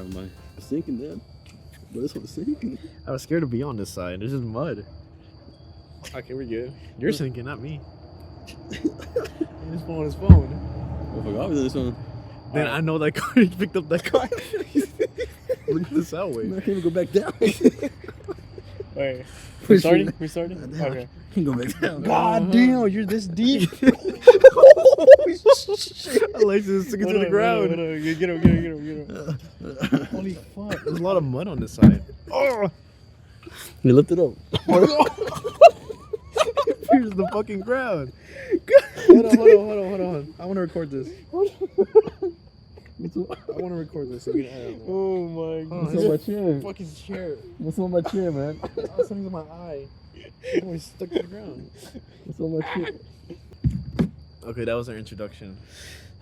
driving by. It's sinking, Dad. But this one's sinking. I was scared to be on this side. There's just mud. Okay, we're good. You're sinking, not me. His phone, his phone. I forgot this one. Then I know that car. He picked up that car. Look at this out way. I can't even go back down. Wait. We're starting? We're starting? Okay. I can't go back down. God damn, you're this deep. Alexis, took it to the ground. Get him. Holy fuck. There's a lot of mud on this side. Oh! You lift it up. Here's the fucking ground. Hold on. I want to record this. I want to record this. So we can edit. Oh my god. What's on my chair? Fucking chair. What's on my chair, man? Something's in my eye. Oh, he's stuck to the ground. What's on my chair? Okay, that was our introduction.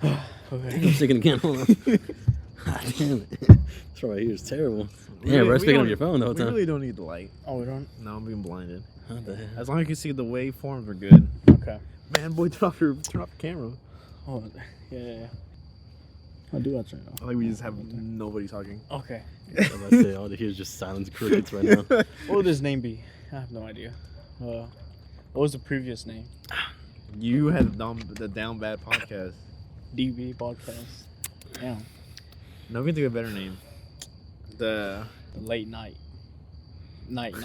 Okay. I'm sticking again. Hold on. God damn it. This right here is terrible. Yeah, we're speaking on your phone the whole time. We really don't need the light. Oh, we don't? No, I'm being blinded. What the hell? As long as you can see the waveforms, we're good. Okay. Man, boy, turn off the camera. Oh, yeah. I do watch it. I think we just have nobody talking. Okay. I was about to say, all I hear is just silence crickets right now. What would his name be? I have no idea. What was the previous name? You had the Down Bad podcast. DB podcast. Damn. No, we can think of a better name. The late night. Night.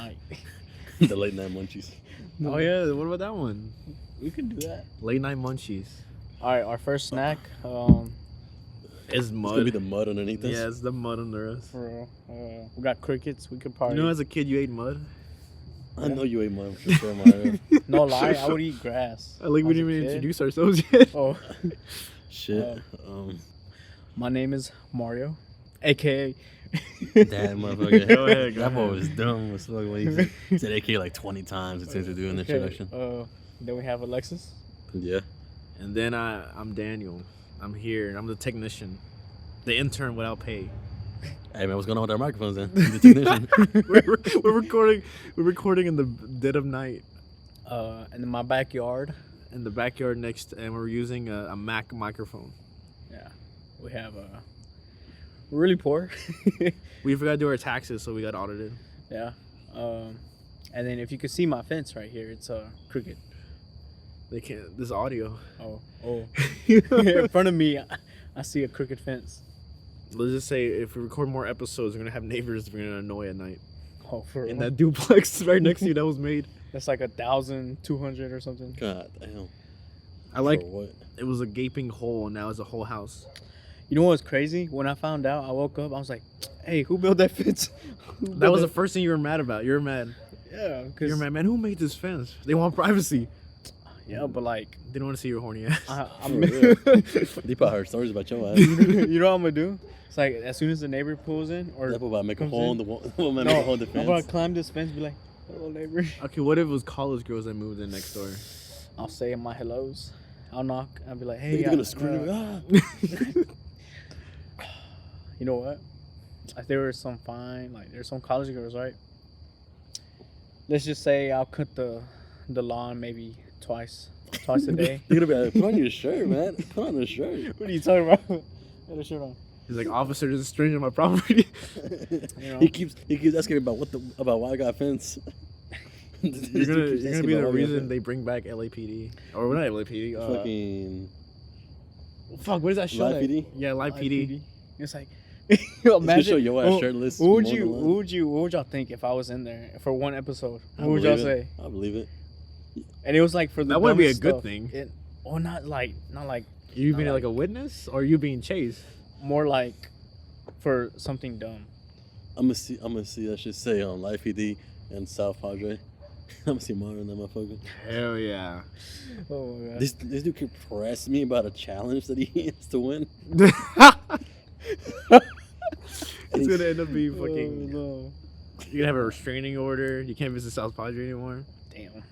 The late night munchies. Oh yeah, what about that one? We could do that. Late night munchies. Alright, our first snack, It's mud. It's gonna be the mud underneath us. Yeah, it's the mud under us. for we got crickets. We could probably You know, as a kid, you ate mud. I know you ate mud for sure, Mario. no lie, I would eat grass. I like we as didn't a even kid. introduce ourselves yet. Oh, Shit. my name is Mario, aka Damn, motherfucker. Go ahead, go That boy ahead. was dumb as fuck when he said AK like 20 times since to doing the introduction. Then we have Alexis. Yeah. And then I'm Daniel. I'm here. I'm the technician, the intern without pay. Hey man, what's going on with our microphones then? You the technician. we're recording. We're recording in the dead of night And in my backyard. in the backyard next, and we're using a Mac microphone. Yeah, we have we're really poor. We forgot to do our taxes, so we got audited. Yeah. And then if you could see my fence right here, it's a cricket. They can't. This audio. Oh. In front of me, I see a cricket fence. Let's just say if we record more episodes, we're gonna have neighbors we're gonna annoy at night. Oh, for In real? that duplex right next to you that was made. That's like 1,200 or something. God damn. I like. For what? It was a gaping hole, and now it's a whole house. You know what's crazy? When I found out, I woke up, I was like, "Hey, who built that fence?" That was the first thing you were mad about. You were mad. Yeah, You're mad, man. Who made this fence? They want privacy. Yeah, but like, They don't want to see your horny ass. I'm. They probably heard stories about your ass. You know what I'm gonna do? It's like as soon as the neighbor pulls in, or That boy about to make a comes hole in in. the wall. Make a hole in the I'm gonna fence. climb this fence, and be like, "Hello, neighbor." Okay, what if it was college girls that moved in next door? I'll say my hellos. I'll knock. I'll be like, "Hey, They're gonna scream. You know what? If there were some fine, like there's some college girls, right? Let's just say I'll cut the lawn maybe twice a day. You're gonna be like, put on your shirt, man. Put on the shirt. What are you talking about? Put a shirt on. He's like, officer, there's a stranger on my property. You know? He keeps asking me about why I got a fence. You're gonna be the reason they bring back LAPD, or not LAPD. fucking Fuck, what is that show? Live PD? Yeah, Live PD. It's like, It's gonna imagine. show your ass shirtless. What would mowing the lawn. what would y'all think if I was in there for one episode? I What would y'all believe it. say? I believe it. And it was like for the That wouldn't be a dumbest good stuff. thing. Or not like You being Not like a witness, or you being chased? more like for something dumb. I'm gonna see that shit say on Live PD and South Padre. I'm gonna see Mario in that motherfucker. Hell yeah. Oh my god. This dude keep pressing me about a challenge that he has to win. It's gonna end up being fucking. Oh, no. You're gonna have a restraining order. You can't visit South Padre anymore. Damn.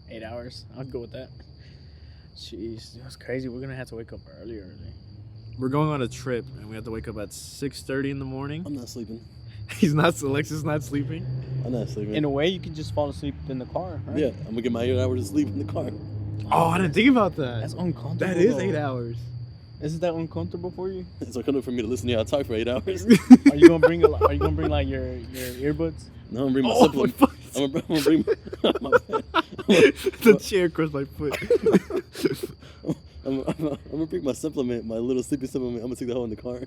8 hours. I'll go with that. Jeez, that's crazy. We're gonna have to wake up early. We're going on a trip, and we have to wake up at 6:30 in the morning. I'm not sleeping. He's not. Alexis not sleeping. I'm not sleeping. In a way, you can just fall asleep in the car, right? Yeah, I'm gonna get my 8 hours of sleep in the car. Oh, I didn't think about that. That's uncomfortable. That is though. 8 hours. Isn't that uncomfortable for you? It's uncomfortable for me to listen to y'all talk for 8 hours. Are you gonna bring like your earbuds? No, I'm gonna bring my Oh, supplement. my foot. I'm gonna bring my The chair crushed my foot. I'm gonna bring my supplement, my little sleeping supplement. I'm gonna take the whole in the car.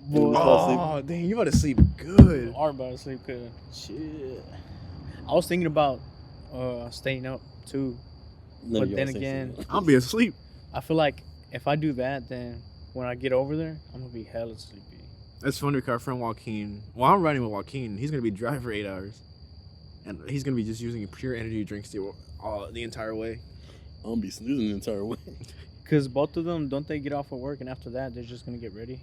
Boy. Oh, dang, you about to sleep good. Are about to sleep good. Shit. I was thinking about staying up too, No, but you then are saying again, something. I'll be asleep. I feel like if I do that, then when I get over there, I'm gonna be hella sleepy. That's funny because our friend Joaquin, well, I'm riding with Joaquin. He's going to be driving for 8 hours. And he's going to be just using pure energy drinks the entire way. I'm gonna be snoozing the entire way. Cause both of them, don't they get off of work and after that they're just gonna get ready?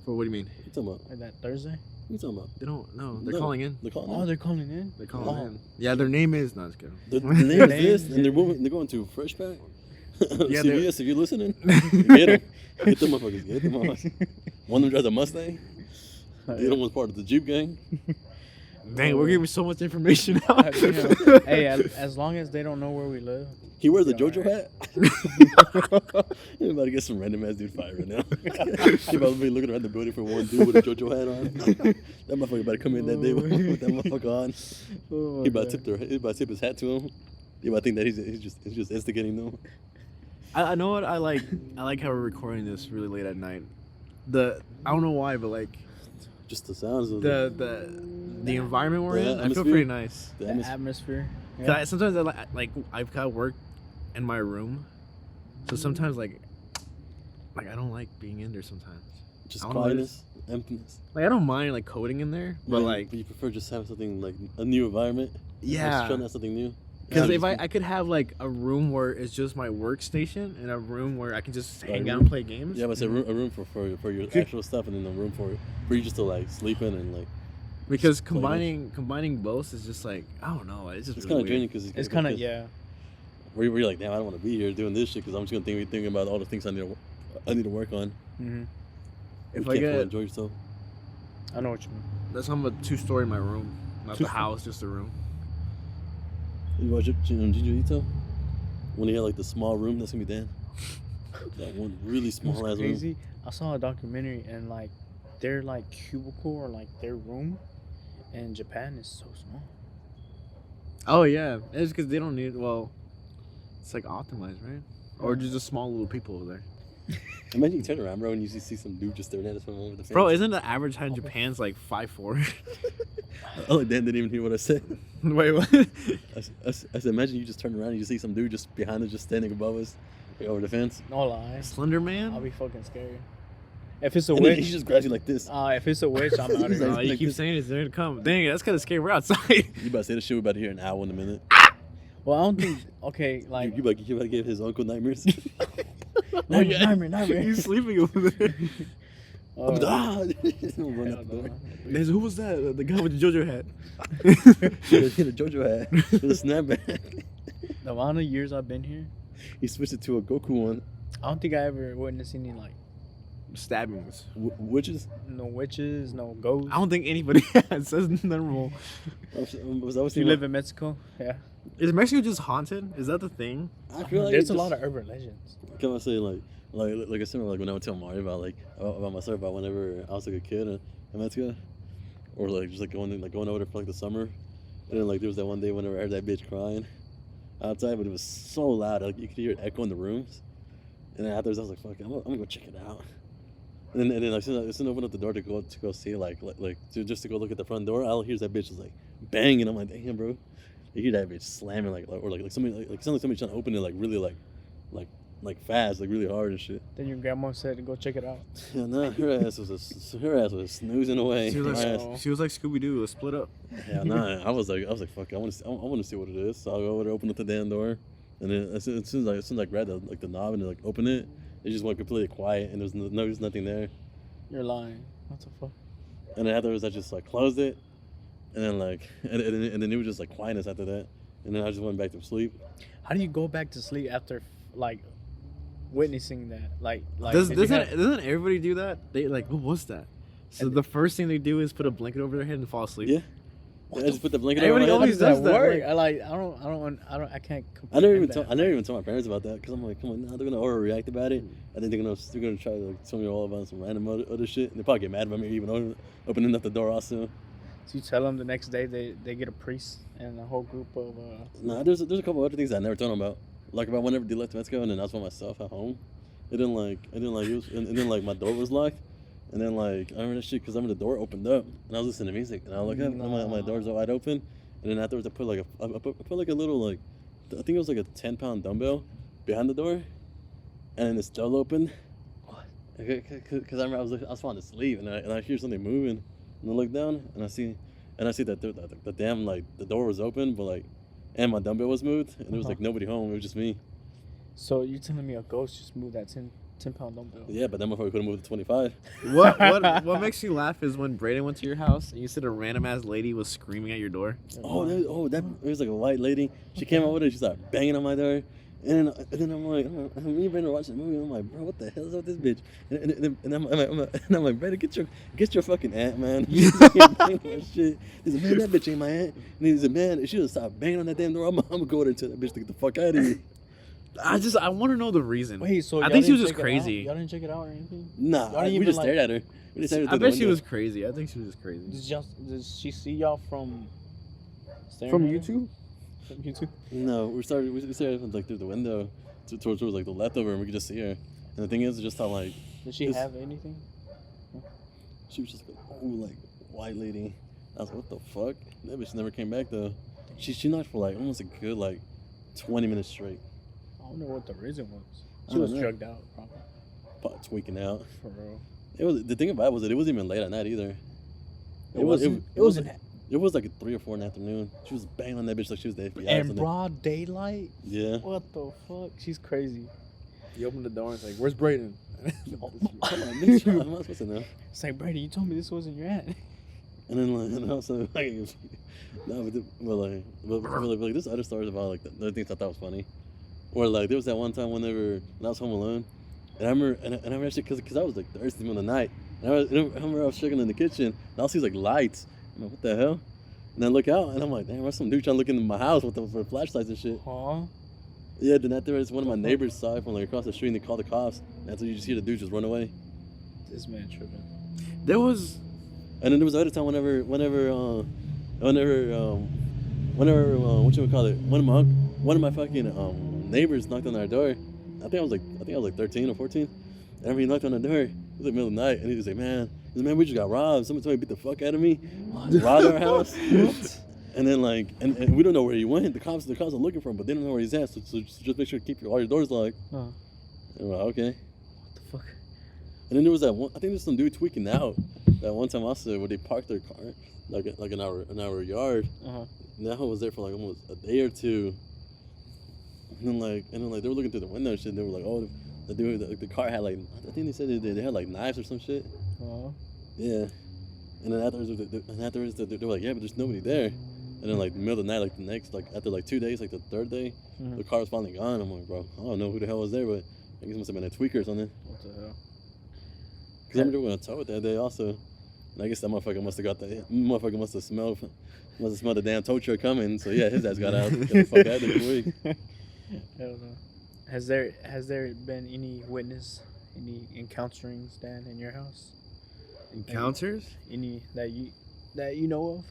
For what do you mean? What you talking about? Like that Thursday? What you talking about? They don't know. They're No. calling in. They're calling. Oh, they're calling in. They're calling Oh. in. Yeah, their name is. No, it's good. The name is this, and they're going to Fresh Pack. Yeah, CVS, if you're listening, get them. Get them motherfuckers. Get them motherfuckers. One of them drives a Mustang. The other one's part of the Jeep gang. Dang, we're giving so much information out. Hey, as long as they don't know where we live. He wears a Yeah, JoJo right. hat. You're about to get some random ass dude fired right now. He about to be looking around the building for one dude with a JoJo hat on. That motherfucker about to come in that day with that motherfucker on. Oh, He about to tip his hat to him. He about to think that he's just instigating them. I know what I like. I like how we're recording this really late at night. I don't know why, but like Just the sounds of the environment we're The in, I feel atmosphere? pretty nice. the The atmosphere. atmosphere. 'Cause sometimes I like I've got work in my room, so sometimes like I don't like being in there sometimes. Just I don't know, quietness, emptiness. Like I don't mind like coding in there, but like you prefer just having something like a new environment. yeah. Just trying out something new. Because Yeah, if just- I could have like a room where it's just my workstation and a room where I can just hang Like out room- and play games. Yeah, but it's a room for your actual stuff, and then a room for you just to like sleep in and like. Because Just play combining both is just like I don't know. It's just It's really kind of weird. draining because It's kind of Where you're like, damn, I don't want to be here doing this shit because I'm just gonna be thinking about all the things I need to work on. Mm-hmm. If You I can't fully get enjoy yourself. I know what you mean. that's I'm a 2-story in my room, not the 2-story. house, just the room. You watch Jinju when he had like the small room, that's gonna be Dan. That one really small It's ass room. crazy. I saw a documentary and like their like cubicle or like their room in Japan is so small. Oh yeah, it's because they don't need. Well, it's like optimized, right? Or just a small little people over there. Imagine you turn around, bro, and you see some dude just staring at us from over the fence. Bro, isn't the average height in Japan's like 5'4"? Oh, Dan didn't even hear what I said. Wait, what? I said, imagine you just turn around and you see some dude just behind us, just standing above us, like, over the fence. No lie. Slender I'll Man? be fucking scared. If it's a And then he witch, just grabs you like this. if it's a witch, I'm out of He's here. like- Oh, you like keep this. saying it's going to come. Dang it, that's kind of scary. We're outside. You about to say the shit, we about to hear an owl in a minute. Well, I don't think. Okay, like You about to give his uncle nightmares. nightmare. He's sleeping over there. Oh, He'll run out the door. There's, who was that? The guy with the JoJo hat. He had a JoJo hat with a snapback. the amount of years I've been here, He switched it to a Goku one. I don't think I ever witnessed any like Stabbings. Witches. no witches, no ghosts. I don't think anybody has. Says normal. You live in Mexico, yeah. Is Mexico just haunted? Is that the thing? I feel like There's it's a just- lot of urban legends. Can I say like I said like when I would tell Mario about myself about whenever I was like a kid in Mexico, or like just like going over there for like the summer, and then like there was that one day whenever I heard that bitch crying outside, but it was so loud like you could hear it echo in the rooms, and then afterwards I was like, fuck, I'm gonna go check it out, and then like, as soon as I opened up the door to go see just to go look at the front door, all I hear is that bitch is like banging. I'm like, damn, bro, you hear that bitch slamming like somebody like sounds like somebody trying to open it like really like fast, like really hard and shit. Then your grandma said to go check it out. Yeah, no, her ass was snoozing away. She was My like, ass. she was like Scooby Doo. Let's split up. Yeah, nah, I was like, fuck, I want to see what it is. So I'll go over there, open up the damn door, and then as soon as I grabbed the knob and open it, it just went completely quiet, and there's nothing there. You're lying. What the fuck? And then afterwards, I just like closed it, and then and then it was just like quietness after that, and then I just went back to sleep. How do you go back to sleep after like witnessing that? Like Doesn't if you had- everybody do that? They like, what was that? So the first thing they do is put a blanket over their head and fall asleep. Yeah. I just put the blanket over Everybody my head. always does that. Work. Like, I can't. I never even told my parents about that because I'm like, come on, now they're gonna overreact about it. I think they're gonna try to like, tell me all about some random other shit. And they probably get mad about me even opening up the door also. So you tell them the next day they get a priest and a whole group of. Nah, there's a couple other things I never told them about. Like about whenever they left Mexico and then I was by myself at home. It didn't like it was and then like my door was locked. And then like I remember that shit because I remember the door opened up and I was listening to music and I look up and my door's all wide open. And then afterwards I put like a little like I think it was like a 10-pound dumbbell behind the door, and then it's still open. What? Because I remember I was falling asleep and I hear something moving, and I look down and I see that the damn like the door was open, but like and my dumbbell was moved and there was like nobody home. It was just me. So you're telling me a ghost just moved that 10-pound dumbbell? Yeah, but that motherfucker could have moved to 25. What makes you laugh is when Brayden went to your house and you said a random ass lady was screaming at your door. That it was like a white lady. She came over there, she started banging on my door. And then I'm like, me and Brandon watching the movie. And I'm like, bro, what the hell is up with this bitch? And I'm like, Brandon, get your fucking aunt, man. She's banging on shit. He's like, man, that bitch ain't my aunt. And he's like, man, if she just stopped banging on that damn door, I'm gonna go over there and tell that bitch to get the fuck out of here. I want to know the reason. Wait, so I think she was just crazy. Y'all didn't check it out or anything? Nah, we just stared at her. I bet she was crazy. I think she was just crazy. Did she see y'all from YouTube? From YouTube? No, we started like through the window towards like the leftover, and we could just see her. And the thing is, just how like. Did she have anything? She was just like white lady. I was like, what the fuck? That bitch never came back though. She knocked for like almost a good like 20 minutes straight. I wonder what the reason was. She was drugged out, probably. Probably tweaking out. For real. It was the thing about it was that it wasn't even late at night either. It was like 3 or 4 in the afternoon. She was banging on that bitch like she was the FBI. And broad daylight? Yeah. What the fuck? She's crazy. You opened the door and it's like, where's Brayden? Come on, bitch. I'm not supposed to know. It's like, Brady, you told me this wasn't your aunt. And then like, and also like, but there's other stories about like the other things I thought was funny. Or like there was that one time whenever I was home alone, and I remember actually because I was like thirsty in the night, and I remember I was checking in the kitchen, and I see like lights. I'm like, what the hell? And I look out, and I'm like, damn, there's some dude trying to look into my house with the flashlights and shit. Huh? Yeah, then afterwards, one of my neighbors saw it from like across the street, and they called the cops. And after you just hear the dude just run away. This man tripping. There was. And then there was the other time whenever what you would call it? One of my fucking neighbors knocked on our door. I think I was like 13 or 14. And he knocked on the door. It was the middle of the night, and he was like, man, we just got robbed. Somebody told me to beat the fuck out of me. Robbed our house. And then like, and we don't know where he went. The cops are looking for him, but they don't know where he's at. So just make sure to keep all your doors locked. And we're like, okay. What the fuck? And then there was that one. I think there's some dude tweaking out. That one time also where they parked their car like in our yard. And that one was there for like almost a day or two. And then they were looking through the window and shit. And they were like, oh, the car had like, I think they said they had like knives or some shit. Yeah. And then afterwards they were like, yeah, but there's nobody there. And then like the middle of the night, like the next, like after like 2 days, like the third day, the car was finally gone. I'm like, bro, I don't know who the hell was there, but I guess it must have been a tweaker or something. What the hell? Because I remember we were going to tow it that day also. And I guess that motherfucker must have smelled the damn tow truck coming. So yeah, his ass got out. Got the fuck out of there quick. Hell no. Has there been any encounterings, Dan, in your house? Encounters? Any that you know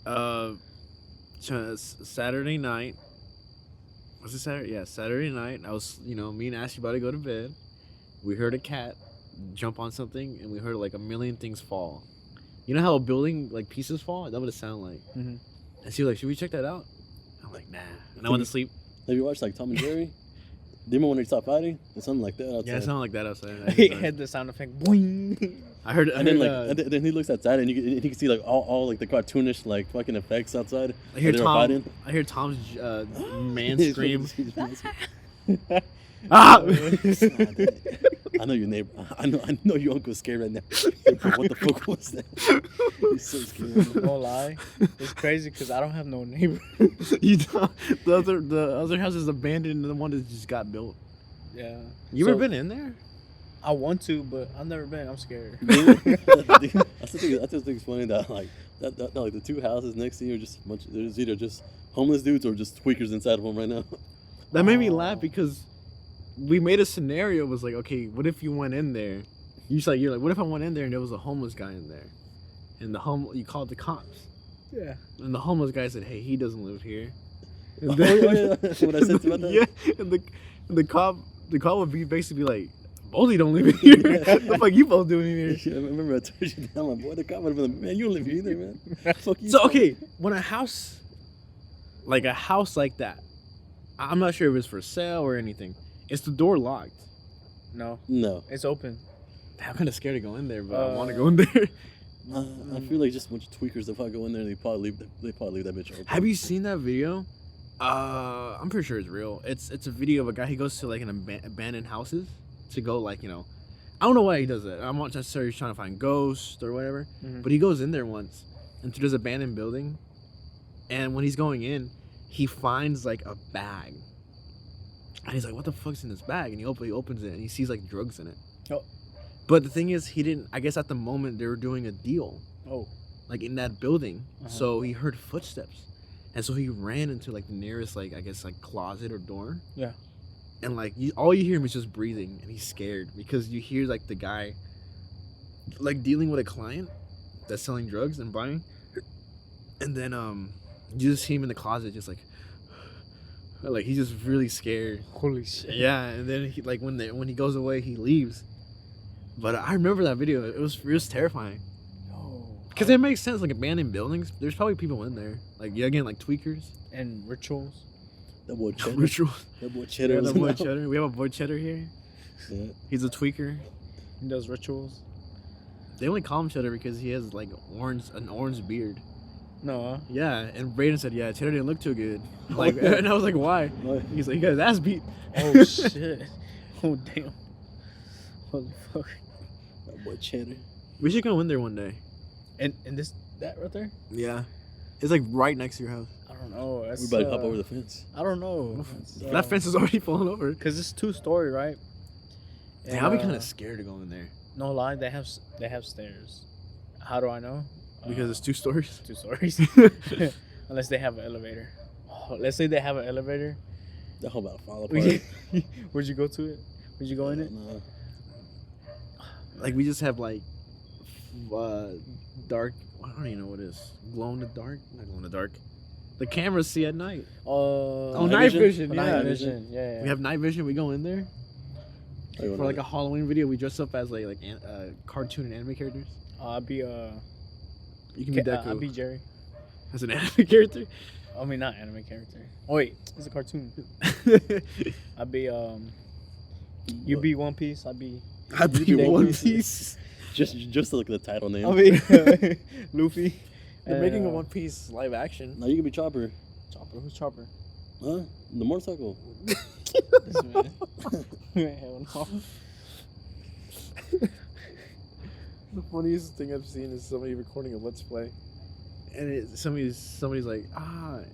of? Saturday night. Was it Saturday? Yeah, Saturday night. I was, me and Ashley about to go to bed. We heard a cat jump on something, and we heard like a million things fall. You know how a building like pieces fall? That would it sound like. And she was like, "Should we check that out?" I'm like, "Nah." And I went to sleep. Have you watched like Tom and Jerry? Do you remember when they stopped fighting? It's something like that outside. Yeah, it sounded like that outside. He had the sound effect. Boing. Then he looks outside and you can see like all like the cartoonish like fucking effects outside. I hear Tom's man scream. Ah! I know your neighbor. I know your uncle's scared right now. What the fuck was that? He's so scared. No lie, it's crazy because I don't have no neighbor. You don't. The other house is abandoned, and the one that just got built. Yeah. You ever been in there? I want to, but I've never been. I'm scared. I still think it's funny that like that like the two houses next to you are just a bunch. There's either just homeless dudes or just tweakers inside of them right now. That made me laugh because we made a scenario. It was like, okay, what if you went in there? You're like, what if I went in there and there was a homeless guy in there, and you called the cops. Yeah. And the homeless guy said, "Hey, he doesn't live here." And Yeah. What I said about that? Yeah, and the cop would basically be like, "Both don't live here. What the fuck you both doing in here?" Yeah, I remember I told you that. My boy, the cop would have been like, man, you don't live here either, man. Fuck you. So okay, when a house like that, I'm not sure if it's for sale or anything. Is the door locked? No, No. it's open. I'm kind of scared to go in there, but I want to go in there. I feel like just a bunch of tweakers. If I go in there, they probably leave that bitch open. Have you seen that video? I'm pretty sure it's real. It's a video of a guy. He goes to like an abandoned houses to go like, I don't know why he does that. I'm not necessarily trying to find ghosts or whatever, but he goes in there once into this abandoned building, and when he's going in, he finds like a bag, and he's like, "What the fuck's in this bag?" And he opens it and he sees like drugs in it. Oh. But the thing is, he didn't. I guess at the moment they were doing a deal. Oh. Like in that building, so he heard footsteps, and so he ran into like the nearest like closet or door. Yeah. And like all you hear him is just breathing, and he's scared because you hear like the guy like dealing with a client that's selling drugs and buying, and then you just see him in the closet just like he's just really scared. Holy shit. Yeah, and then he like when he goes away, he leaves. But I remember that video. It was terrifying. Because it makes sense, like abandoned buildings. There's probably people in there, like again, like tweakers And rituals. That boy Cheddar. rituals. That boy Cheddar. Yeah, was that boy in there. Cheddar. We have a boy Cheddar here. Yeah. He's a tweaker. He does rituals. They only call him Cheddar because he has like an orange beard. No. Yeah, and Brayden said, "Yeah, Cheddar didn't look too good." Like, and I was like, "Why?" What? He's like, "He got his ass beat." Oh shit. Oh damn. Holy fuck. That boy Cheddar. We should go in there one day. And that right there? Yeah, it's like right next to your house. I don't know. That's, We about to hop over the fence. I don't know. That fence is already falling over. Because it's 2-story, right? And I'll be kind of scared to go in there No lie, they have stairs. How do I know? because it's 2 stories. 2 stories. Unless they have an elevator. Oh, let's say they have an elevator. That whole about to fall apart. Where'd you go to it? Would you go in it? Nah. Like we just have like dark. I don't even know what it is. Glow in the dark. Not glow in the dark. The cameras see at night. Oh, night vision. Night Yeah. vision. Yeah. We have night vision. We go in there for like a Halloween video. We dress up as like cartoon and anime characters. I'll be You can be Deku. I'll be Jerry. As an anime character. I mean, not anime character. Oh wait, it's a cartoon. I'll be you be One Piece. I'll be One Piece. Just like the title name. I'll be Luffy. They're And, making a One Piece live action. Now you can be Chopper. Chopper. Who's Chopper? Huh? The motorcycle. This man. Hell no. The funniest thing I've seen is somebody recording a Let's Play, and somebody's like,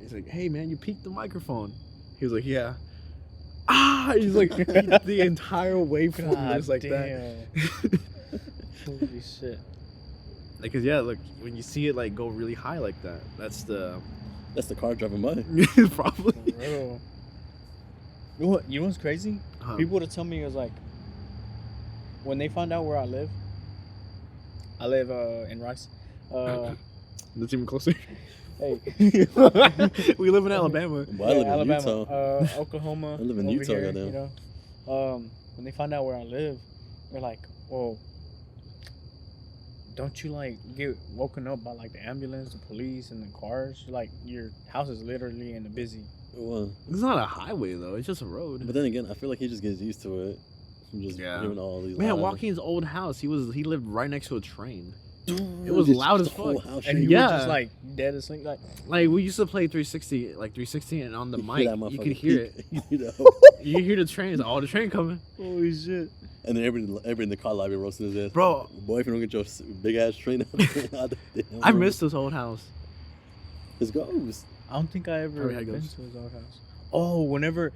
he's like, "Hey man, you peaked the microphone." He was like, "Yeah." He's like the entire waveform God is like damn. that. Holy shit. Like, cause yeah, look, when you see it like go really high like that, that's the car driving by. probably. For real. You know what's crazy? People would have told me it was like when they found out where I live in Rice. That's even closer. Hey. We live in Alabama. Well, I live in Alabama, Utah. Oklahoma. I live in over Utah, here, goddamn. you know. When they find out where I live, they're like, "Whoa, don't you like get woken up by like the ambulance, the police, and the cars? Like your house is literally in the busy." Well, It's not a highway though; it's just a road. but then again, I feel like he just gets used to it. From just hearing all these. Man, loud- Joaquin's old house, he lived right next to a train. It was loud as the whole fuck. house And shaking. you Yeah. were just like dead asleep, like. Like we used to play 360, and on the You mic hear that you motherfucker could hear it. peak. You know? You hear the trains, all the train coming. Holy shit. And then everybody in the car lobby roasting his ass. Bro. Boy, if you don't get your big ass train out there. I miss this old house. His ghost. I don't think I ever Probably had been ghosts. to his old house. Oh, whenever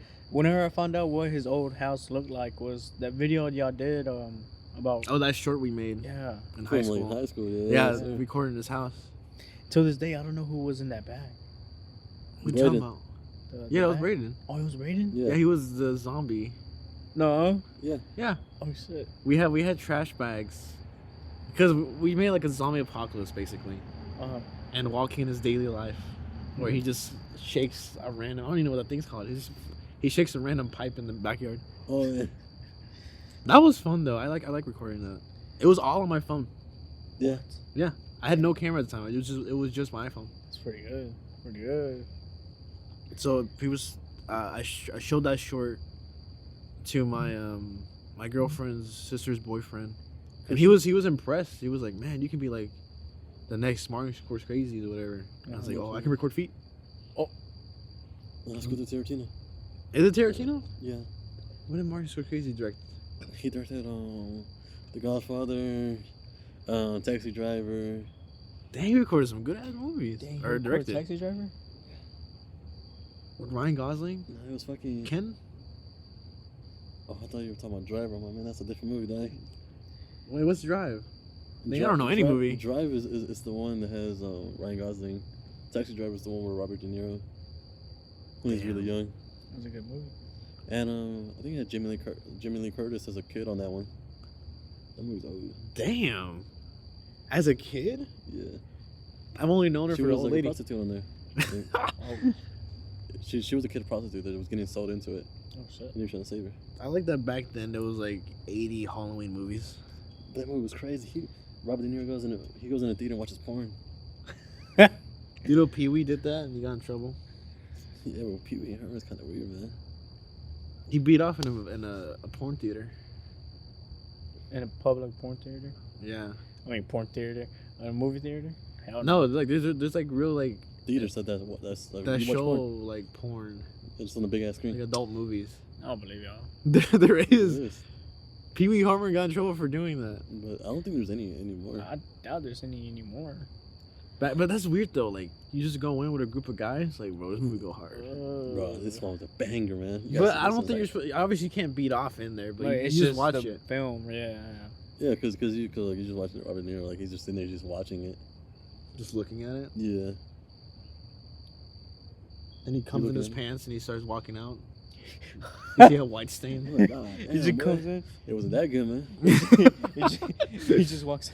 I found out what his old house looked like was that video y'all did about Oh, that short we made yeah. in high From, like, school. high school, Yeah, yeah. recording this house. Till this day, I don't know who was in that bag. What you talking Raiden. about? The Yeah, that was bag? Raiden. Oh, it was Raiden? Yeah. Yeah, he was the zombie. No. Yeah, Oh shit. we had trash bags because we made like a zombie apocalypse basically, and walking his daily life, where he just shakes a random. I don't even know what that thing's called. He shakes a random pipe in the backyard. Oh yeah. That was fun though. I like recording that. It was all on my phone. Yeah. I had no camera at the time. It was just my iPhone. It's pretty good. Pretty good. So people, I showed that short to my my girlfriend's sister's boyfriend, and he was impressed. He was like, "Man, you can be like the next Martin Scorsese or whatever." And I was like, "Oh, I can record feet." Let's go to Tarantino. Is it Tarantino? Yeah. What did Martin Scorsese direct? He directed The Godfather, Taxi Driver. Dang, he recorded some good ass movies. Dang, Or directed. Taxi Driver? With Ryan Gosling, No, it was fucking. Ken. Oh, I thought you were talking about Driver. I'm like, man, that's a different movie, dog. Wait, what's Drive? I don't know any movie. Drive is the one that has Ryan Gosling. Taxi Driver is the one with Robert De Niro when he's really young. That was a good movie. And I think it had Jamie Lee Curtis as a kid on that one. That movie's old. Damn. As a kid, Yeah. I've only known her She for was old like lady. a prostitute on there. She was a kid prostitute that was getting sold into it. Oh shit. And he was trying to save her. I like that back then there was like 80 Halloween movies. That movie was crazy. Robert De Niro goes in a theater and watches porn. You know Pee Wee did that and he got in trouble. Yeah, well, Pee Wee Herman's kind of weird, man. He beat off in a porn theater. In a public porn theater? Yeah. I mean, porn theater? A movie theater? Hell No, like there's like real like Theater said that's like, that you watch show porn. like porn, It's on the big ass like screen. adult movies. I don't believe y'all. There It is. is. Pee Wee Herman got in trouble for doing that. But I don't think there's any anymore. I doubt there's any anymore. But that's weird though. Like you just go in with a group of guys. Like bro, this movie go hard. Bro, this one was a banger, man. You gotta But see I this. don't think you're It's supposed. Obviously, you can't beat off in there. But Like, you it's just watch the it. film, yeah. Yeah, cause you just watching Robert De Niro, like he's just sitting there just watching it. Just looking at it. Yeah. And he comes in his looking. pants and he starts walking out. You see a white stain. Oh my God, He damn, just boy. comes in. It wasn't that good, man. he just walks.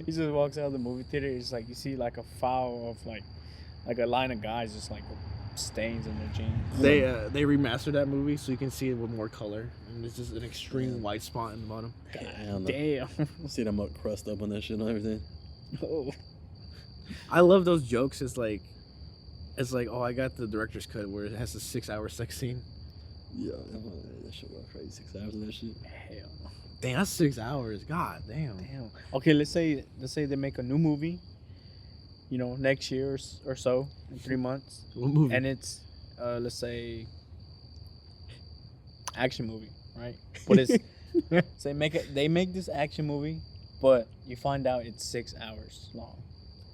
He just walks out of the movie theater. It's like you see like a file of like a line of guys just like stains in their jeans. They remastered that movie so you can see it with more color. And it's just an extreme white spot in the bottom. Damn. Damn. See them up crust up on that shit and everything. Oh. I love those jokes. It's like, oh, I got the director's cut where it has a 6-hour sex scene. Yeah, that shit was crazy. 6 hours of that shit. Hell. Damn, that's 6 hours. God damn. Damn. Okay, let's say they make a new movie. You know, next year or so, in 3 months, What movie? and it's let's say action movie, right? But it's they make this action movie, but you find out it's 6 hours long.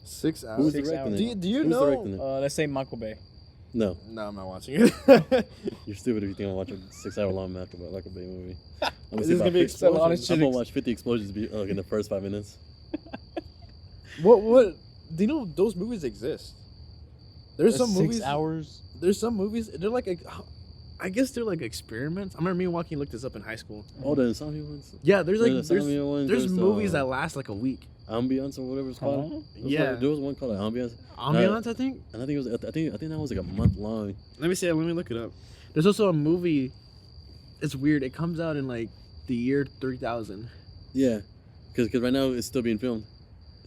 6 Who's hours. 6 directing hours. it? Do you Who's know? directing it? Let's say Michael Bay. No, No, I'm not watching it. you're stupid if you think I'm watching a 6 hour long Michael Bay movie. I'm This is gonna be It's a lot of explosions. shit. I'm gonna watch 50 explosions in the first 5 minutes. What? Do you know those movies exist? There's some 6 movies. hours. There's some movies. They're like, I guess they're like experiments. I remember me and Joaquin looked this up in high school. Oh, the Insomnia ones? Yeah, there's like The Insomnia ones, there's there's, movies that last like a week. Ambiance or whatever it's called. Huh? Yeah. There was one called Ambiance. Ambulance, I think. And I think that was like a month long. Let me look it up. There's also a movie. It's weird. It comes out in like the year 3000. Yeah, because right now it's still being filmed,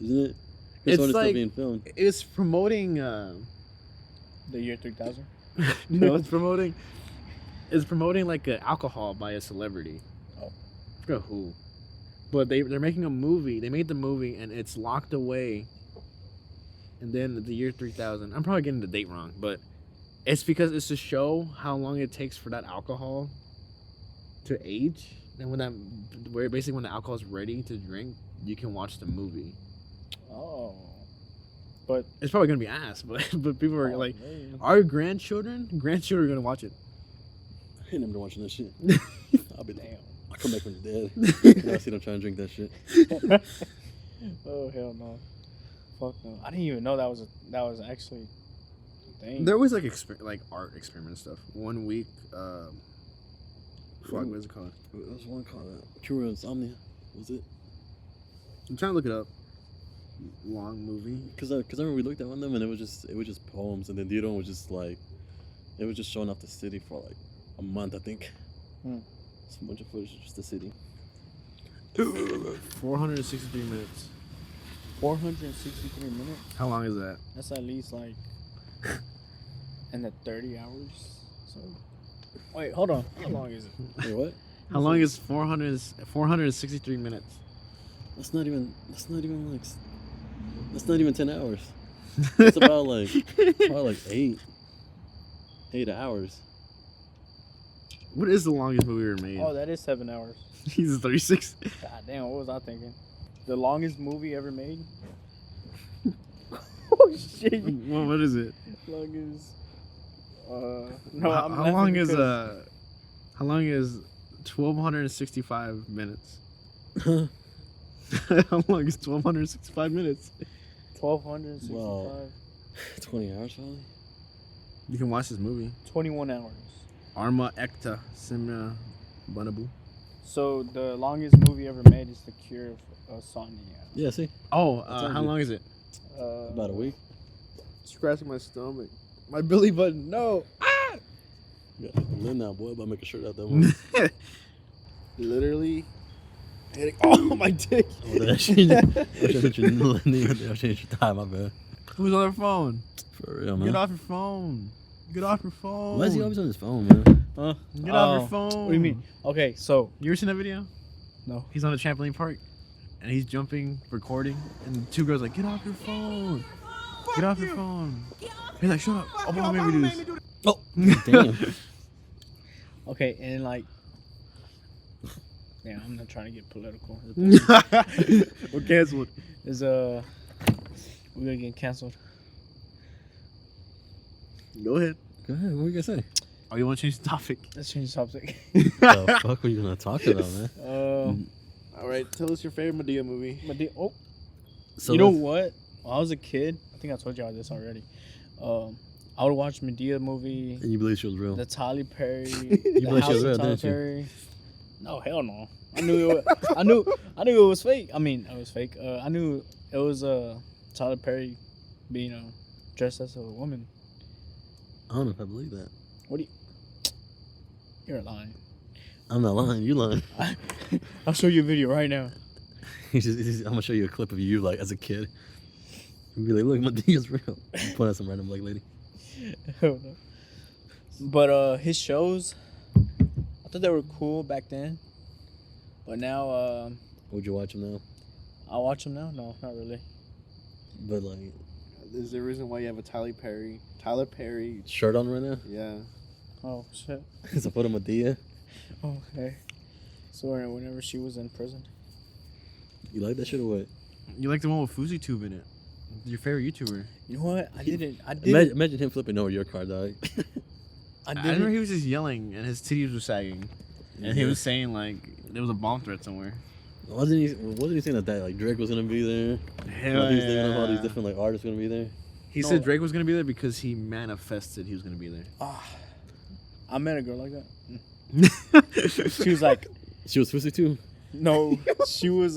isn't it? It's This one is like- still being filmed. It's promoting. The year 3000. No, it's promoting. It's promoting like alcohol by a celebrity. Oh. I forgot who. But they're making a movie. They made the movie and it's locked away. And then the year 3000. I'm probably getting the date wrong, but it's because it's to show how long it takes for that alcohol to age. And when the alcohol is ready to drink, you can watch the movie. Oh. But It's probably gonna be ass, but people are like, man. our grandchildren are gonna watch it. I ain't never watching that shit. I'll be Damn. I come back from the dead. I see them trying to drink that shit. Oh hell no. Fuck no. I didn't even know that was actually a thing. There was like art experiment stuff. 1 week. Fuck, what is it called? There was one called True Insomnia. Was it? I'm trying to look it up. Long movie. Cause I remember we looked at one of them and it was just poems, and then the other one was just like, it was just showing off the city for like a month, I think. Just a bunch of footage of just the city. 463 minutes. 463 minutes. How long is that? That's at least like in the 30 hours. So wait, hold on. How long is it? Wait, what? How long is 463 minutes? That's not even like. That's not even 10 hours. It's about like probably like 8 hours. What is the longest movie ever made? Oh, that is 7 hours. He's 36. God damn, what was I thinking? The longest movie ever made? Oh shit. Well, what is it? Longest. No, how long is 1265 minutes? How long is 1265 minutes? 1265. Wow. 20 hours probably. You can watch this movie. 21 hours. Arma Ekta Simra Banabu. So the longest movie ever made is The Cure of Insomnia. Yeah, see? Oh, sounds how good. long is it? About a week. Scratching my stomach. My belly button. No. Ah! Yeah, live now, boy, but make a shirt out that one. Literally. Hitting. Oh, my dick. Oh, that shit. I changed your time, my bad. Who's on their phone? For real, man. Get off your phone. Get off your phone. Why is he always on his phone, man? Huh? Get off your phone. What do you mean? Okay, so You ever seen that video? no. He's on a trampoline park, and he's jumping, recording, and two girls like, get off your phone. Get off your phone. He's like, shut up. Oh, made me do this. Oh, damn. Okay, and like, yeah, I'm not trying to get political. We're canceled. Is we're gonna get canceled. Go ahead. Go ahead, what were you gonna say? Oh, you want to change the topic? Let's change the topic. The fuck were you gonna talk about, man? All right, tell us your favorite Medea movie. Oh, So you know let's- what? When I was a kid, I think I told y'all this already. I would watch Medea movie, And you believe she was real? the Tyler Perry, You the believe she was House real, of Tyler didn't you? Perry. No, hell no. I knew it. I knew it was fake. I mean, it was fake. I knew it was Tyler Perry being dressed as a woman. I don't know if I believe that. What do you? You're lying. I'm not lying. You lying. I'll show you a video right now. I'm gonna show you a clip of you like as a kid. And be like, look, my D is real. Point out some random black lady. Hell no. But his shows, I thought they were cool back then. But now, Would you watch him now? I watch them now. No, not really. But like, Is there a reason why you have a Tyler Perry? shirt on right now? Yeah. Oh shit. It's a photo of Medea. Okay. So whenever she was in prison. You like that shit or what? You like the one with FuziTube in it? Your favorite YouTuber? You know what? I didn't. Imagine him flipping over your car, dog. I remember he was just yelling and his titties were sagging, and he was saying like there was a bomb threat somewhere. Wasn't he saying that like Drake was gonna be there? Hell Like, he's thinking of all these yeah. different like artists gonna be there. He No. said Drake was gonna be there because he manifested he was gonna be there. I met a girl like that. She was like, She was pussy too. no, she was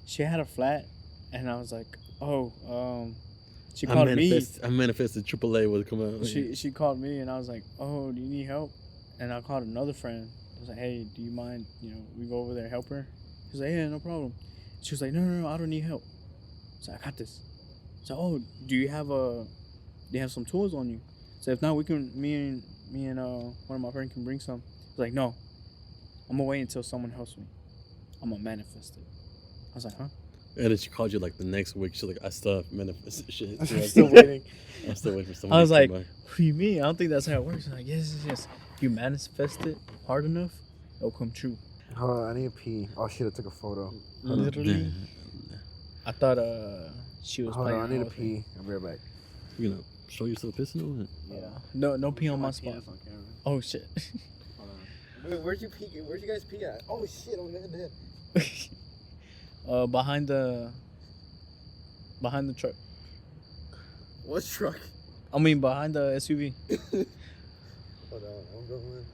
she had a flat, and I was like, oh, she called me. I manifested AAA would come out. She called me, and I was like, oh, do you need help? And I called another friend. I was like, hey, do you mind? We go over there and help her. She was like, yeah, no problem. She was like, no, I don't need help. So I got this. So, oh, do you have some tools on you? So if not, we can, me and one of my friends can bring some. I was like, no, I'm gonna wait until someone helps me. I'm gonna manifest it. I was like, huh? And then she called you like the next week. She's like, I still have manifested shit. I'm still waiting. I'm still waiting for someone. I was to like, come by. what do you mean? I don't think that's how it works. I'm like, yes. If you manifest it hard enough, it'll come true. Hold on, I need to pee. Oh shit, I took a photo. Literally. I thought she was Hold playing. on, I need to the whole thing. pee. I'll be right back. You gonna show yourself pissing or what? Yeah. No pee on my spot. Oh shit. Hold on. Wait, where'd you pee? Where'd you guys pee at? Oh shit, I'm dead. Behind the behind the truck. What truck? I mean, behind the SUV. Hold on, I'm going.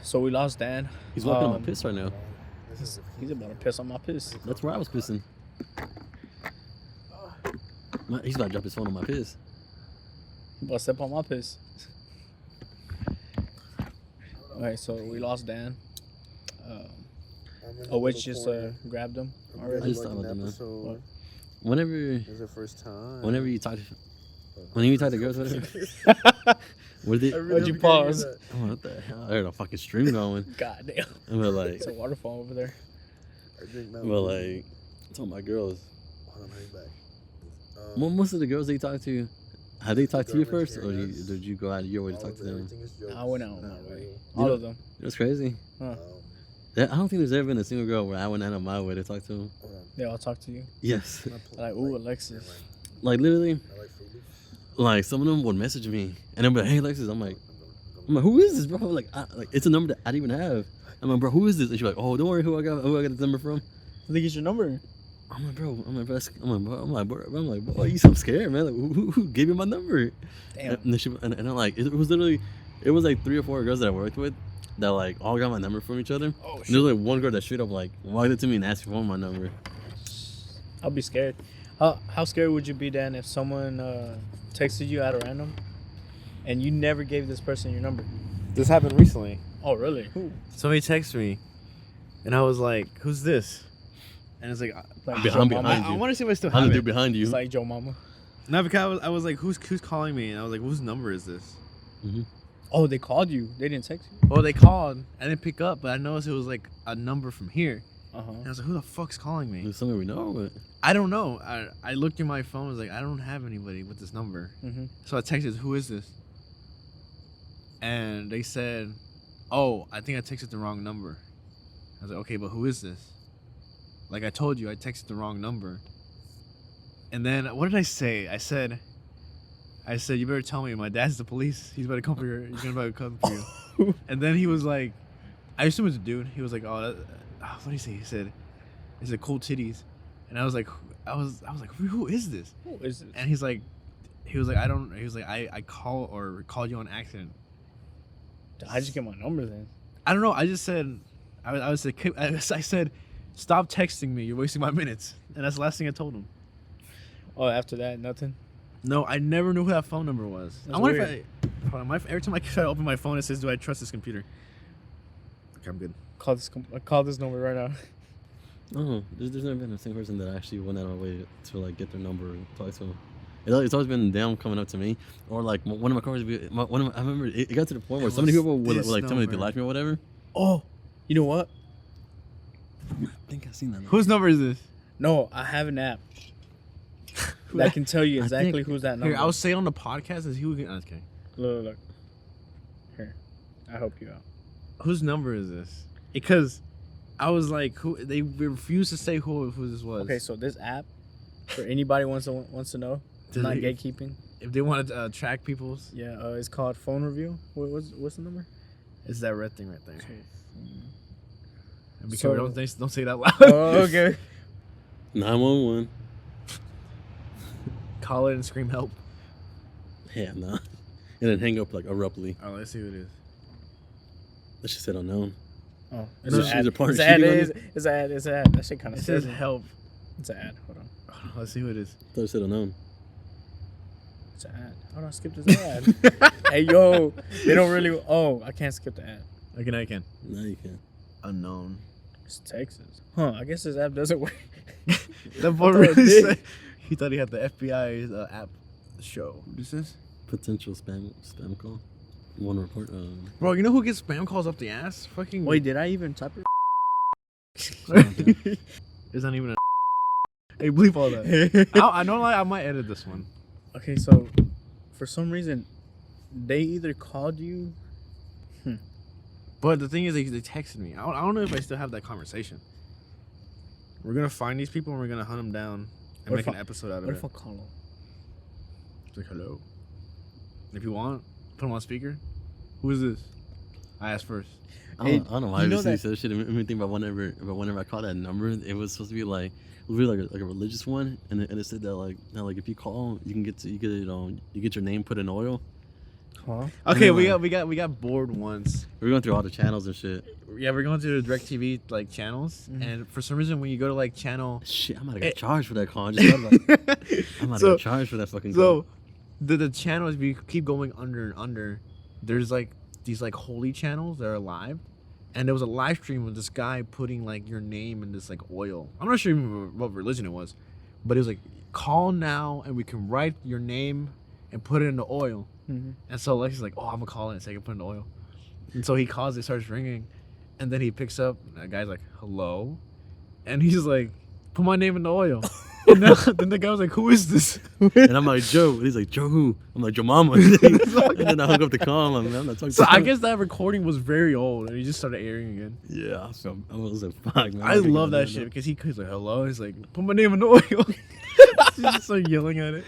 So we lost Dan. He's walking on my piss right now. He's about to piss on my piss. That's where I was pissing. He's about to drop his phone on my piss. He about to step on my piss. Alright, so we lost Dan. A witch just grabbed him already. I just thought about that, man. What? Whenever It's the first time. Whenever you talk to girls, whatever. What did Why'd you pause? Oh, what the hell? I heard a fucking stream going. God damn. And we're like, It's a waterfall over there. I told my girls. Hold on, hang back. Most of the girls they talk to, have they talked to you first, or did you go out of your way to talk to them? I went out my way. All of them. That's crazy. Huh. I don't think there's ever been a single girl where I went out of my way to talk to them. They all talk to you. Yes. Like, ooh, Alexis. Like literally, like some of them would message me and they'll be like, "Hey Alexis," I'm like, "Who is this, bro?" Like it's a number that I didn't even have. I'm like, "Bro, who is this?" And she's like, "Oh, don't worry, who I got this number from." I think it's your number. I'm like, bro, you so scared, man. Like, who gave you my number? Damn. And then and I'm like, it was literally, it was like 3 or 4 girls that I worked with that like all got my number from each other. Oh, and there was like one girl that straight up like walked up to me and asked for my number. I'll be scared. How scared would you be, Dan, if someone texted you at a random and you never gave this person your number? This happened recently. Oh, really? Who? Somebody texted me, and I was like, "Who's this?" And it's like, Like I'm Joe behind Mama? you. I want to see if I still I'm have the it. dude behind you. It's like Joe Mama. No, because I was like, who's calling me? And I was like, whose number is this? Mm-hmm. Oh, they called you. They didn't text you? Oh, they called. I didn't pick up, but I noticed it was like a number from here. Uh-huh. And I was like, who the fuck's calling me? There's somebody we know, but I don't know. I looked in my phone. I was like, I don't have anybody with this number. Mm-hmm. So I texted, who is this? And they said, oh, I think I texted the wrong number. I was like, okay, but who is this? Like I told you, I texted the wrong number. And then what did I say? I said, you better tell me. My dad's the police. He's about to come for you. He's about to come for you. And then he was like, I assume it's a dude. He was like, oh, what did he say? He said cool titties. And I was like, who is this? Who is this? And he was like, I called you on accident. I just get my number then. I don't know. I just said, I said, stop texting me. You're wasting my minutes. And that's the last thing I told him. Oh, after that, nothing? No, I never knew who that phone number was. That's I wonder weird. if every time I try to open my phone, it says, do I trust this computer? Okay, I'm good. Call this number right now. oh, there's never been a single person that actually went out of my way to like get their number and talk to them. It's always been them coming up to me, or like one of my coworkers. I remember it got to the point where so many people would like tell me they like me or whatever. Oh, you know what? I think I've seen that. Whose number is this? No, I have an app that can tell you exactly who's that number. Here, I'll say it on the podcast as who can. Okay. Look. Here, I help you out. Whose number is this? Because I was like, who? They refused to say who this was. Okay, so this app, for anybody wants to know, Does not it- gatekeeping. If they want to track people's, Yeah, it's called Phone Review. What's the number? it's that red thing right there. And be So- careful, don't say that loud. Oh, okay. 911. Call it and scream help. Yeah, nah. And then hang up like abruptly. Oh, let's see who it is. That shit said unknown. Oh, No, she's a part of It's an ad. shooting on It's an ad. It's an ad. That shit kind of It says says help. It's an ad. Hold on. Let's see who it is. I thought it said unknown. It's an ad. Hold on. Skip this ad. Hey, yo. They don't really. Oh, I can't skip the ad. Okay, now you can. No, you can't. Unknown. It's Texas. Huh. I guess this app doesn't work. That boy thought it really did. said he thought he had the FBI app show. What is this? Potential spam call. One report. Bro, you know who gets spam calls up the ass? Fucking. Wait, did I even type it? It's not even a. Hey, bleep all that. I know I might edit this one. Okay, so for some reason, they either called you. But the thing is, they texted me. I don't know if I still have that conversation. We're gonna find these people and we're gonna hunt them down and What make if an episode out of What it. if I call them? It's like, hello. If you want, put them on speaker. Who is this? I asked first. Hey, I don't know why you know you say that- that shit. It made me think about whenever I called that number, it was supposed to be like really like a religious one, and it said that like if you call, you get your name put in oil. Huh? Okay, And we then, got bored once. We're going through all the channels and shit. Yeah, we're going through the DirecTV like channels, and for some reason when you go to like channel, Shit, I might have got charged for that call. I just thought about it. I might have got charged for that fucking call. So the channels, if you keep going under and under, there's like these like holy channels that are live, and there was a live stream with this guy putting like your name in this like oil. I'm not sure even what religion it was, but it was like, call now and we can write your name and put it in the oil. Mm-hmm. And so Alexis is like, oh, I'm gonna call it so I can put it in the oil. And so he calls, it starts ringing, and then he picks up. And that guy's like, hello, and he's like, put my name in the oil. And then the guy was like, who is this? And I'm like, Joe. And he's like, Joe who? I'm like, Joe Mama. And then I hung up the call. I'm like, man, I'm not talking So to I him. guess that recording was very old, and he just started airing again. Yeah, I was like, fuck, man. I love that shit because he's like, hello. He's like, put my name in the oil. He just started yelling at it.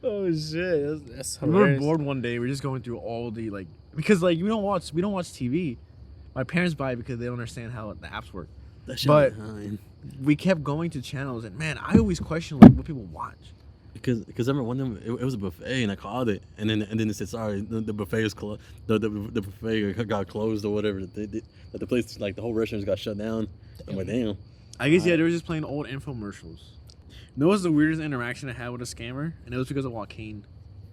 Oh shit, that's We were hilarious. bored one day. We're just going through all the like, because like we don't watch TV. My parents buy it because they don't understand how the apps work. That shit But behind. we kept going to channels, and man, I always question like what people watch. Because I remember one time it was a buffet and I called it and then it said sorry the buffet was closed, the buffet got closed or whatever, that the place, like the whole restaurant got shut down. I'm like, damn. I guess yeah, they were just playing old infomercials. You know what's the weirdest interaction I had with a scammer? And it was because of Joaquin.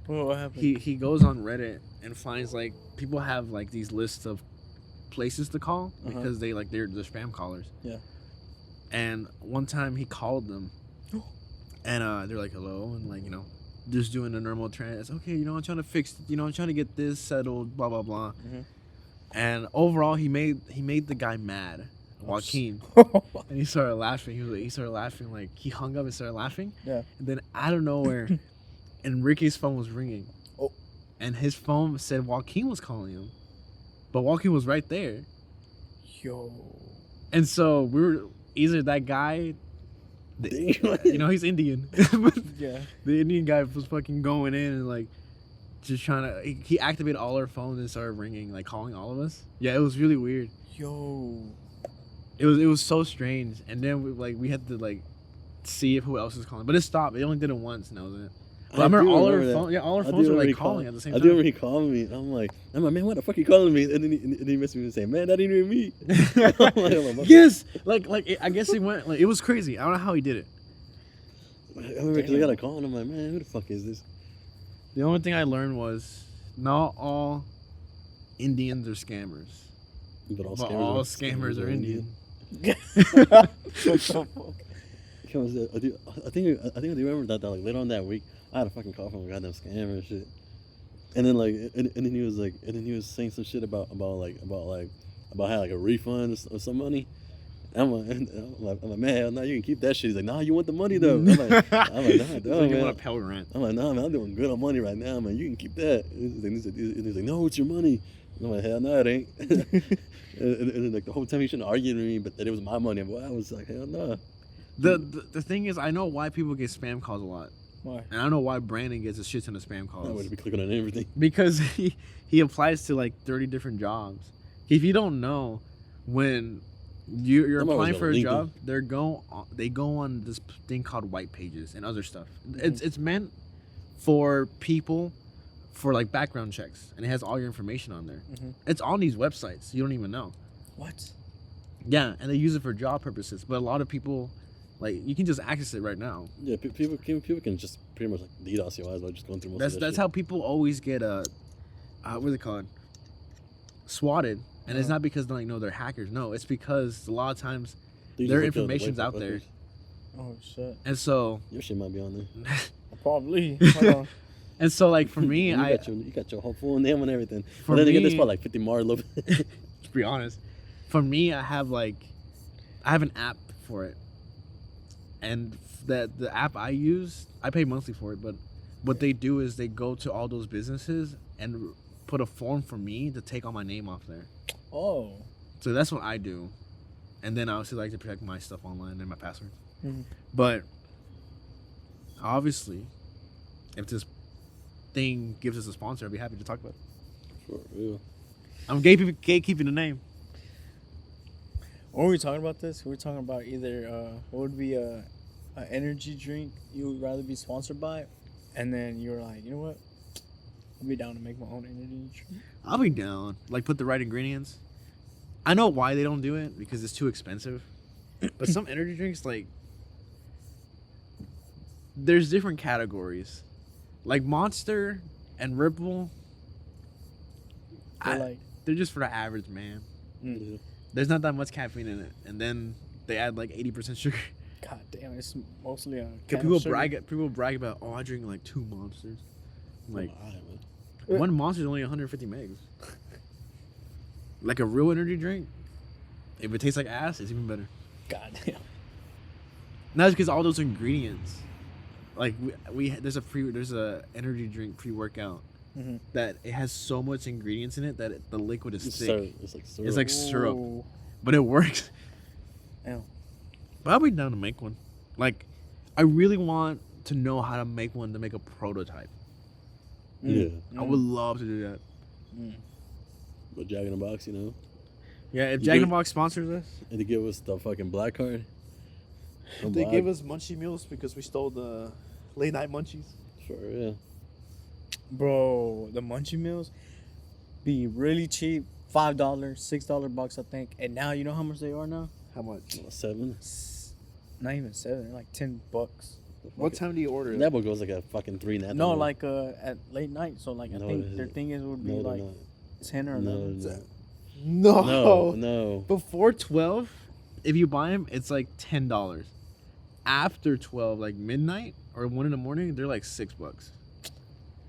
What happened? He goes on Reddit and finds like people have like these lists of places to call because they're spam callers. Yeah. And one time he called them, and they're like, hello, and like, just doing a normal trans. Okay, I'm trying to fix, I'm trying to get this settled, blah blah blah. Mhm. And overall, he made the guy mad, Joaquin, and he started laughing. He started laughing, like he hung up and started laughing. Yeah. And then out of nowhere, and Ricky's phone was ringing. Oh. And his phone said Joaquin was calling him, but Joaquin was right there. Yo. And so we were either that guy, he's Indian. Yeah. The Indian guy was fucking going in and like just trying to. He activated all our phones and started ringing, like calling all of us. Yeah, it was really weird. Yo. It was so strange. And then we had to like see if who else was calling, but it stopped. It only did it once, and that was it. But I remember all our phones were like calling at the same time. I do remember he called me. I'm like, man, what the fuck you calling me? And then he messaged me and say, man, that ain't even me. Yes, I guess it went it was crazy. I don't know how he did it. I remember because I got a call and I'm like, man, who the fuck is this? The only thing I learned was not all Indians are scammers, But all scammers are Indian. What the fuck? I think I do remember that like later on that week I had a fucking call from a goddamn scammer and shit. And then and then he was saying some shit about having like a refund or some money. I'm like, man, hell no, you can keep that shit. He's like, nah, you want the money though. I'm like, nah, You man. want a Pell Grant. I'm like, nah, man, I'm doing good on money right now, man. You can keep that. He's like, no, it's your money. And I'm like, hell no, it ain't. and then like the whole time he shouldn't argue with me, but that it was my money. But I was like, hell no. The thing is, I know why people get spam calls a lot. Why? And I know why Brandon gets a shit ton of spam calls. I would be clicking on everything. Because he applies to like 30 different jobs. If you don't know, when you're I'm always applying for a on job, they go on this thing called white pages and other stuff. It's meant for people for like background checks, and it has all your information on there. It's on these websites. You don't even know. What? Yeah, and they use it for job purposes. But a lot of people, like, you can just access it right now. Yeah, people can just pretty much like DDoS your eyes by just going through most of that That's shit. how people always get what is it called? Swatted. And it's not because they're hackers. No, it's because a lot of times They their just look up information's the out web there. pages. Oh shit. And so Your shit might be on there. Probably. Hold on. and so like for me, you got your whole full name and everything. For But then again, me- there's probably like 50 Marlo. to be honest, for me I have an app for it. And the app I use, I pay monthly for it, but what they do is they go to all those businesses and put a form for me to take all my name off there. Oh. So that's what I do. And then I also like to protect my stuff online and my password. Mhm. But obviously, if this thing gives us a sponsor, I'd be happy to talk about it. For real. I'm gatekeeping the name. When we were talking about this, we were talking about either what would be a energy drink you would rather be sponsored by, and then you were like, you know what, I'll be down to make my own energy drink. I'll be down. Like, put the right ingredients. I know why they don't do it, because it's too expensive. But some energy drinks, like, there's different categories. Like Monster and Ripple, they're just for the average man. Mm. There's not that much caffeine in it, and then they add like 80% sugar. God damn, it's mostly a People brag about, oh, I drink like 2 Monsters. I'm like, one Monster is only 150 megs. Like a real energy drink, if it tastes like ass, it's even better. God damn. Not because all those ingredients, like there's a energy drink pre-workout that it has so much ingredients in it that the liquid is thick. It's like syrup. It's like syrup, Ooh. but it works. Ew. But I'll be down to make one. Like, I really want to know how to make one, to make a prototype. Yeah. I would love to do that. But Jack in the Box, you know. Yeah, if Jack in the Box sponsors us, and to give us the fucking black card. they give us munchie meals because we stole the late night munchies. Sure, yeah. Bro, the munchie meals be really cheap. $5, $6 bucks, I think. And now you know how much they are now? How much? 7. Not even 7. They're like $10. What time do you order? That one goes like a fucking 3 now. No, like at late night. So like I think their thing is would be no, like 10 or 11. No. Before 12, if you buy them, it's like $10. After 12, like midnight or 1 in the morning, they're like $6.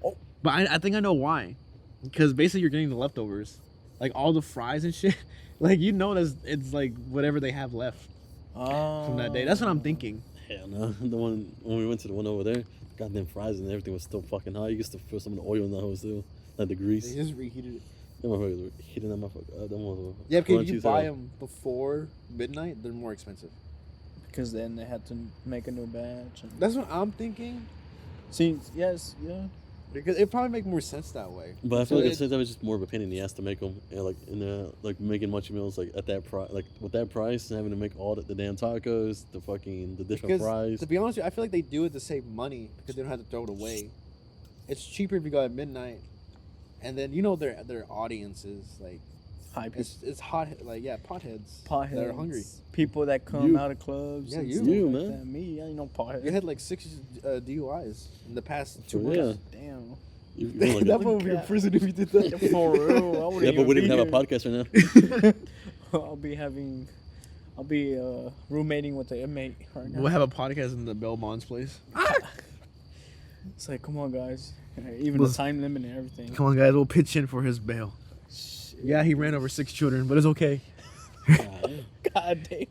Oh, but I think I know why. Because basically you're getting the leftovers, like all the fries and shit. Like, you know, it's like whatever they have left from that day. That's what I'm thinking. Hell no. The one when we went to the one over there, goddamn fries and everything was still fucking hot. You used to feel some of the oil in the hose still, like the grease. They just reheated it. Them motherfuckers were heating that motherfucker up. Them motherfuckers Yeah, because if you crunchy buy as hell. them before midnight, they're more expensive. because then they had to make a new batch. And That's what I'm thinking. see, yes, yeah. Because it probably make more sense that way. But I feel like at the same time, it's just more of a pain in the ass to make them. And like like making munchie meals like at that price, like with that price, and having to make all the damn tacos, the different fries. To be honest with you, I feel like they do it to save money because they don't have to throw it away. It's cheaper if you go at midnight, and then you know their audience is like High people. it's hot, like potheads Potheads. that are hungry. People that come You. out of clubs. Yeah, and you. stuff You, like man. that. Me, I ain't no pothead. You had like 6 DUIs in the past 2 For months. real. Damn. You like That would be in prison if you did that. For real. I wouldn't yeah, but we even didn't have be a podcast right now. here. I'll be roommating with the inmate right now. We'll have a podcast in the Belmont's place. It's like, come on, guys. Even Well, the time limit and everything. Come on, guys, we'll pitch in for his bail. Shit. Yeah, he ran over 6 children, but it's okay. God damn.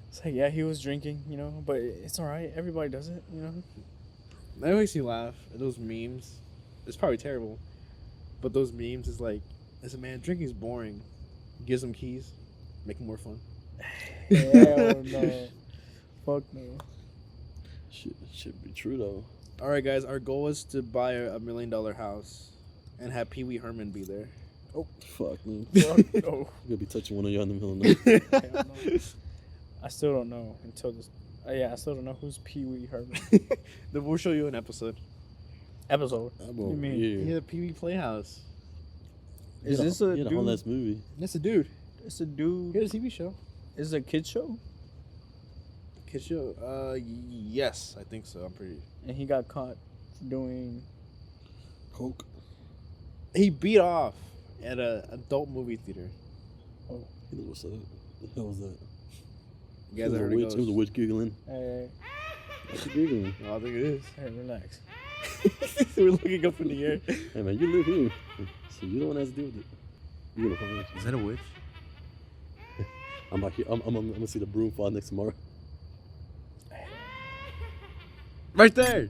It's like, yeah, he was drinking, you know, but it's all right. Everybody does it, you know. That makes me laugh. Those memes, it's probably terrible, but those memes is like, as a man, drinking's boring. Give some keys, make it more fun. Hell no. Fuck no. Should be true though. All right, guys, our goal is to buy a $1 million house and have Pee Wee Herman be there. Fuck man. Fuck no. I'm gonna be touching one of y'all in the middle of the night. Hell no. I still don't know until this. Yeah, I still don't know who's Pee Wee Herman. Then we'll show you an episode. Episode. I'm What do you over mean? here. Yeah, Pee Wee Playhouse. Is this a a whole dude? ass movie? That's a dude. It's a dude. He had a TV show. Is it a kid show? Kid show. Yes, I think so. I'm pretty. And he got caught doing. Coke. He beat off at a adult movie theater. Oh, You know what's up? What the hell was that? You guys it, was a heard it witch. It was a witch giggling. hey, What's she giggling? Oh, I think it is. hey, relax. We're looking up in the air. Hey man, you live here, so you don't want to have to deal with it. You gonna find out. Is that a witch? I'm back here. I'm gonna see the broom fall next tomorrow. Right there.